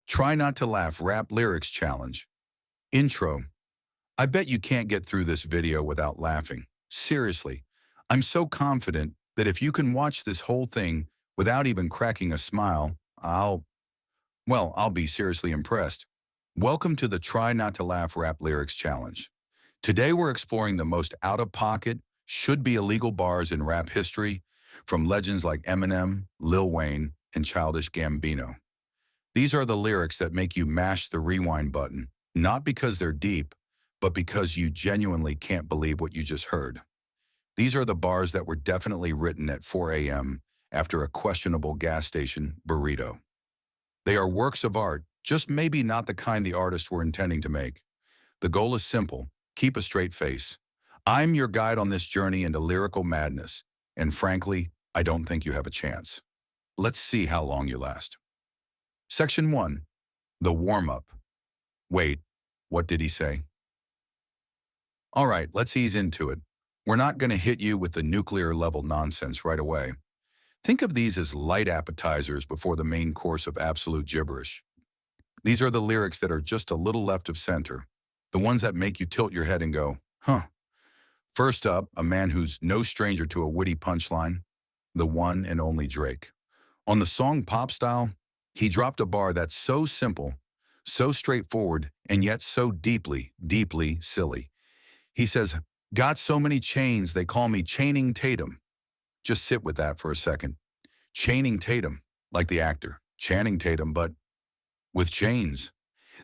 Try not to laugh rap lyrics challenge. Intro. I bet you can't get through this video without laughing. Seriously, I'm so confident that if you can watch this whole thing without even cracking a smile, I'll be seriously impressed. Welcome to the Try Not to Laugh Rap Lyrics Challenge. Today we're exploring the most out-of-pocket, should-be illegal bars in rap history, from legends like Eminem, Lil Wayne, and Childish Gambino. These are the lyrics that make you mash the rewind button, not because they're deep, but because you genuinely can't believe what you just heard. These are the bars that were definitely written at 4 a.m. after a questionable gas station burrito. They are works of art, just maybe not the kind the artists were intending to make. The goal is simple: keep a straight face. I'm your guide on this journey into lyrical madness, and frankly, I don't think you have a chance. Let's see how long you last. Section 1. The warm-up. Wait, what did he say? All right, let's ease into it. We're not going to hit you with the nuclear-level nonsense right away. Think of these as light appetizers before the main course of absolute gibberish. These are the lyrics that are just a little left of center, the ones that make you tilt your head and go, huh. First up, a man who's no stranger to a witty punchline, the one and only Drake. On the song Pop Style, he dropped a bar that's so simple, so straightforward, and yet so deeply, deeply silly. He says, "Got so many chains, they call me Chaining Tatum." Just sit with that for a second. Chaining Tatum, like the actor, Channing Tatum, but with chains.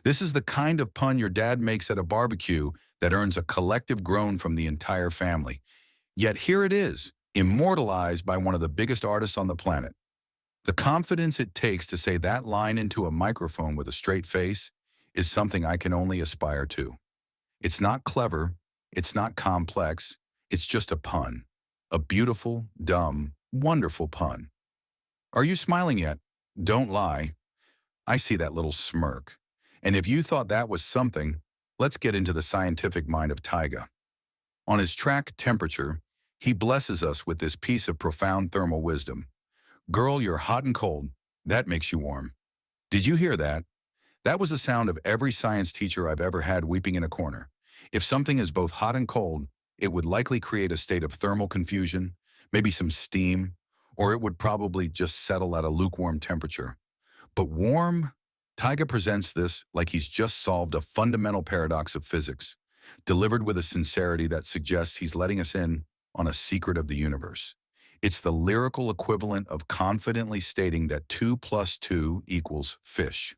This is the kind of pun your dad makes at a barbecue that earns a collective groan from the entire family. Yet here it is, immortalized by one of the biggest artists on the planet. The confidence it takes to say that line into a microphone with a straight face is something I can only aspire to. It's not clever, it's not complex, it's just a pun. A beautiful, dumb, wonderful pun. Are you smiling yet? Don't lie. I see that little smirk. And if you thought that was something, let's get into the scientific mind of Tyga. On his track Temperature, he blesses us with this piece of profound thermal wisdom. Girl, you're hot and cold. That makes you warm. Did you hear that? That was the sound of every science teacher I've ever had weeping in a corner. If something is both hot and cold, it would likely create a state of thermal confusion, maybe some steam, or it would probably just settle at a lukewarm temperature. But warm? Tyga presents this like he's just solved a fundamental paradox of physics, delivered with a sincerity that suggests he's letting us in on a secret of the universe. It's the lyrical equivalent of confidently stating that 2 plus 2 equals fish.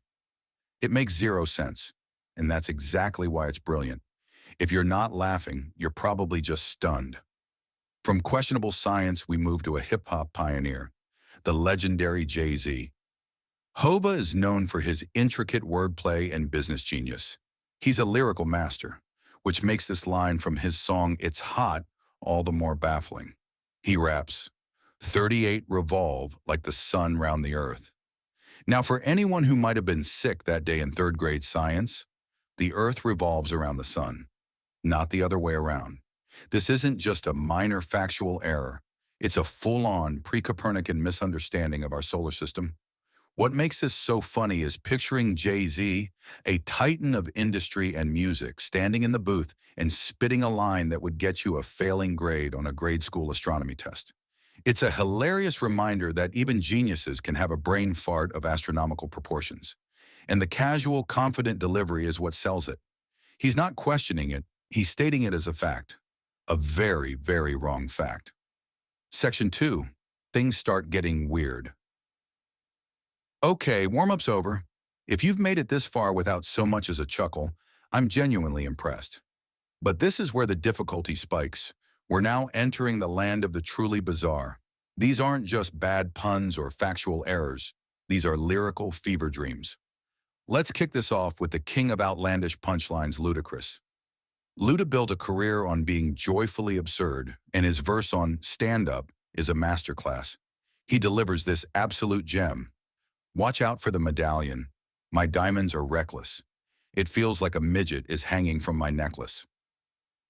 It makes zero sense, and that's exactly why it's brilliant. If you're not laughing, you're probably just stunned. From questionable science, we move to a hip-hop pioneer, the legendary Jay-Z. Hova is known for his intricate wordplay and business genius. He's a lyrical master, which makes this line from his song It's Hot all the more baffling. He raps, 38 revolve like the sun round the earth. Now, for anyone who might have been sick that day in third grade science, the earth revolves around the sun, not the other way around. This isn't just a minor factual error. It's a full-on pre-Copernican misunderstanding of our solar system. What makes this so funny is picturing Jay-Z, a titan of industry and music, standing in the booth and spitting a line that would get you a failing grade on a grade school astronomy test. It's a hilarious reminder that even geniuses can have a brain fart of astronomical proportions. And the casual, confident delivery is what sells it. He's not questioning it, he's stating it as a fact. A very, very wrong fact. Section 2. Things start getting weird. Okay, warm-up's over. If you've made it this far without so much as a chuckle, I'm genuinely impressed. But this is where the difficulty spikes. We're now entering the land of the truly bizarre. These aren't just bad puns or factual errors. These are lyrical fever dreams. Let's kick this off with the king of outlandish punchlines, Ludacris. Luda built a career on being joyfully absurd, and his verse on Stand Up is a masterclass. He delivers this absolute gem. Watch out for the medallion. My diamonds are reckless. It feels like a midget is hanging from my necklace.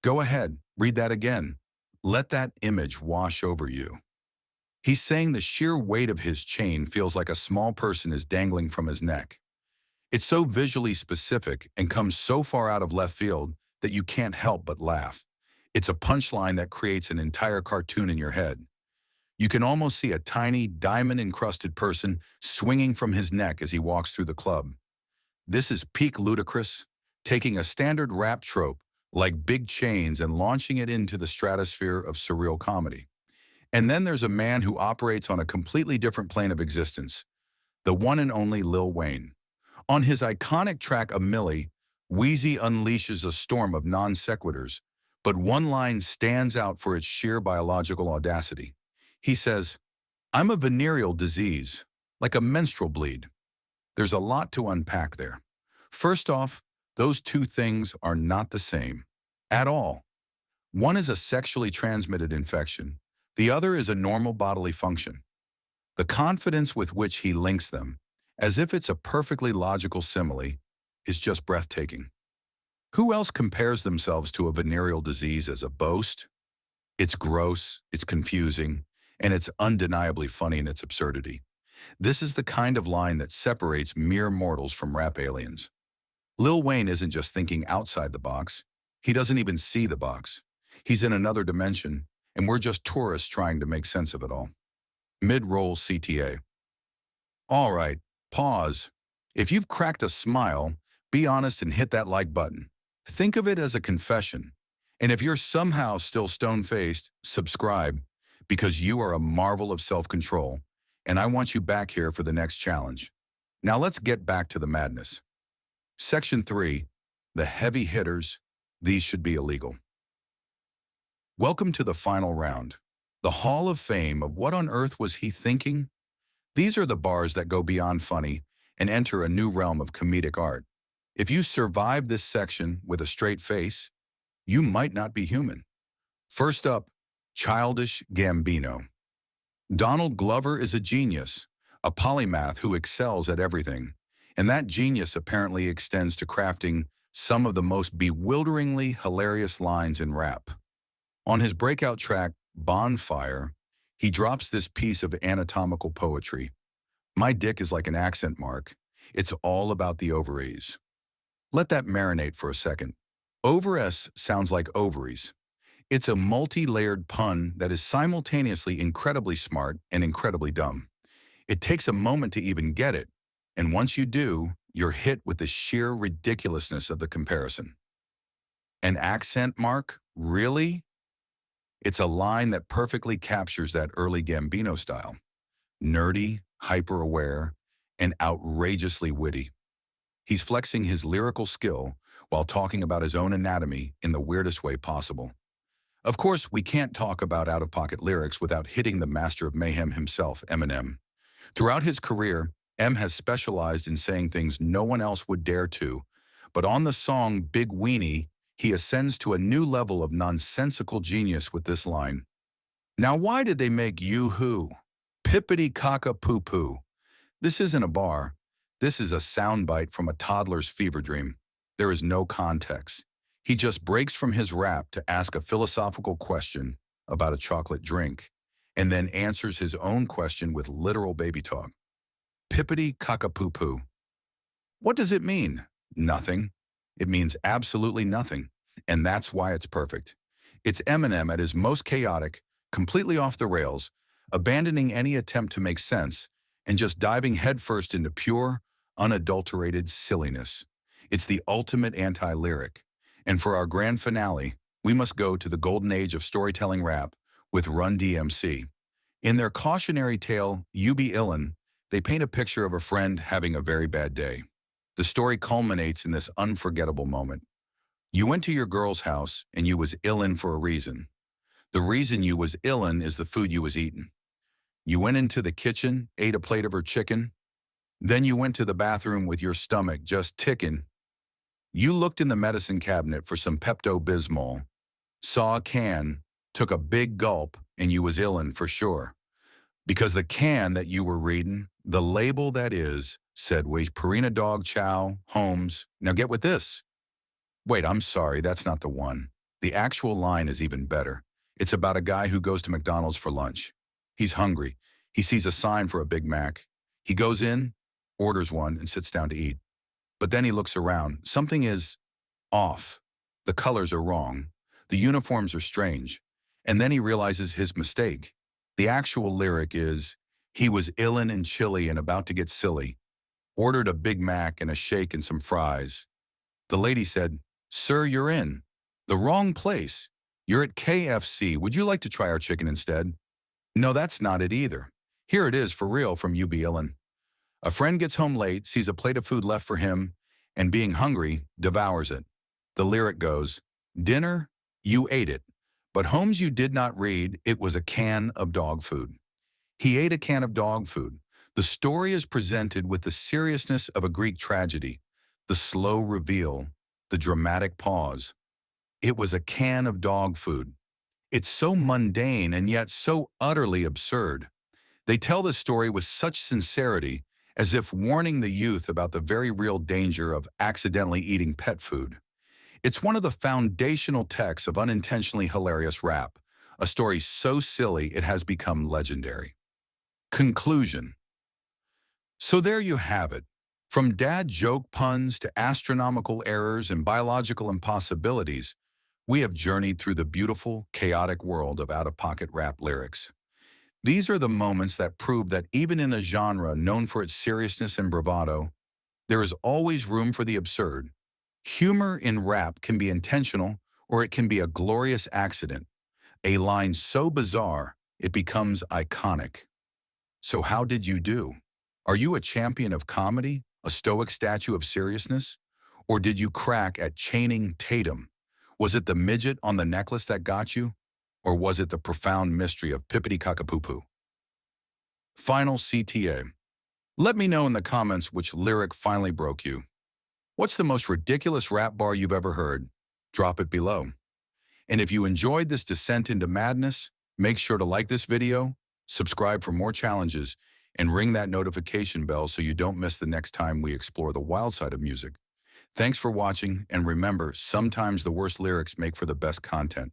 Go ahead, read that again. Let that image wash over you. He's saying the sheer weight of his chain feels like a small person is dangling from his neck. It's so visually specific and comes so far out of left field that you can't help but laugh. It's a punchline that creates an entire cartoon in your head. You can almost see a tiny, diamond-encrusted person swinging from his neck as he walks through the club. This is peak ludicrous, taking a standard rap trope like big chains and launching it into the stratosphere of surreal comedy. And then there's a man who operates on a completely different plane of existence, the one and only Lil Wayne. On his iconic track A Milli, Wheezy unleashes a storm of non sequiturs, but one line stands out for its sheer biological audacity. He says, "I'm a venereal disease, like a menstrual bleed." There's a lot to unpack there. First off, those two things are not the same at all. One is a sexually transmitted infection. The other is a normal bodily function. The confidence with which he links them, as if it's a perfectly logical simile, is just breathtaking. Who else compares themselves to a venereal disease as a boast? It's gross, it's confusing, and it's undeniably funny in its absurdity. This is the kind of line that separates mere mortals from rap aliens. Lil Wayne isn't just thinking outside the box. He doesn't even see the box. He's in another dimension, and we're just tourists trying to make sense of it all. Mid-roll CTA. All right, pause. If you've cracked a smile, be honest and hit that like button. Think of it as a confession. And if you're somehow still stone-faced, subscribe, because you are a marvel of self-control, and I want you back here for the next challenge. Now let's get back to the madness. Section 3, the heavy hitters. These should be illegal. Welcome to the final round. The Hall of Fame of what on earth was he thinking? These are the bars that go beyond funny and enter a new realm of comedic art. If you survive this section with a straight face, you might not be human. First up, Childish Gambino. Donald Glover is a genius, a polymath who excels at everything, and that genius apparently extends to crafting some of the most bewilderingly hilarious lines in rap. On his breakout track, Bonfire, he drops this piece of anatomical poetry. My dick is like an accent mark. It's all about the ovaries. Let that marinate for a second. Ovaries sounds like ovaries. It's a multi-layered pun that is simultaneously incredibly smart and incredibly dumb. It takes a moment to even get it, and once you do, you're hit with the sheer ridiculousness of the comparison. An accent mark? Really? It's a line that perfectly captures that early Gambino style. Nerdy, hyper-aware, and outrageously witty. He's flexing his lyrical skill while talking about his own anatomy in the weirdest way possible. Of course, we can't talk about out-of-pocket lyrics without hitting the master of mayhem himself, Eminem. Throughout his career, M has specialized in saying things no one else would dare to, but on the song Big Weenie, he ascends to a new level of nonsensical genius with this line. Now why did they make you who? Pippity caca poo poo. This isn't a bar. This is a soundbite from a toddler's fever dream. There is no context. He just breaks from his rap to ask a philosophical question about a chocolate drink, and then answers his own question with literal baby talk. Pippity cockapoo-poo. What does it mean? Nothing. It means absolutely nothing, and that's why it's perfect. It's Eminem at his most chaotic, completely off the rails, abandoning any attempt to make sense, and just diving headfirst into pure, unadulterated silliness. It's the ultimate anti-lyric. And for our grand finale, we must go to the golden age of storytelling rap with Run DMC. In their cautionary tale, You Be Illin', they paint a picture of a friend having a very bad day. The story culminates in this unforgettable moment. You went to your girl's house and you was illin' for a reason. The reason you was illin' is the food you was eating. You went into the kitchen, ate a plate of her chicken. Then you went to the bathroom with your stomach just ticking. You looked in the medicine cabinet for some Pepto-Bismol, saw a can, took a big gulp, and you was illin' for sure. Because the can that you were reading, the label that is, said we Purina Dog Chow, Holmes. Now get with this. Wait, I'm sorry, that's not the one. The actual line is even better. It's about a guy who goes to McDonald's for lunch. He's hungry. He sees a sign for a Big Mac. He goes in, orders one, and sits down to eat. But then he looks around. Something is off. The colors are wrong. The uniforms are strange. And then he realizes his mistake. The actual lyric is, he was illin' and chilly and about to get silly. Ordered a Big Mac and a shake and some fries. The lady said, "Sir, you're in the wrong place. You're at KFC. Would you like to try our chicken instead?" No, that's not it either. Here it is for real from UB Illin. A friend gets home late, sees a plate of food left for him, and being hungry, devours it. The lyric goes, "Dinner, you ate it. But Holmes, you did not read, it was a can of dog food." He ate a can of dog food. The story is presented with the seriousness of a Greek tragedy, the slow reveal, the dramatic pause. It was a can of dog food. It's so mundane and yet so utterly absurd. They tell the story with such sincerity, as if warning the youth about the very real danger of accidentally eating pet food. It's one of the foundational texts of unintentionally hilarious rap, a story so silly it has become legendary. Conclusion. So there you have it. From dad joke puns to astronomical errors and biological impossibilities, we have journeyed through the beautiful, chaotic world of out-of-pocket rap lyrics. These are the moments that prove that even in a genre known for its seriousness and bravado, there is always room for the absurd. Humor in rap can be intentional, or it can be a glorious accident, a line so bizarre it becomes iconic. So how did you do? Are you a champion of comedy, a stoic statue of seriousness? Or did you crack at chaining Tatum? Was it the midget on the necklace that got you? Or was it the profound mystery of Pippity Cockapoo? Final CTA. Let me know in the comments which lyric finally broke you. What's the most ridiculous rap bar you've ever heard? Drop it below. And if you enjoyed this descent into madness, make sure to like this video, subscribe for more challenges, and ring that notification bell so you don't miss the next time we explore the wild side of music. Thanks for watching, and remember, sometimes the worst lyrics make for the best content.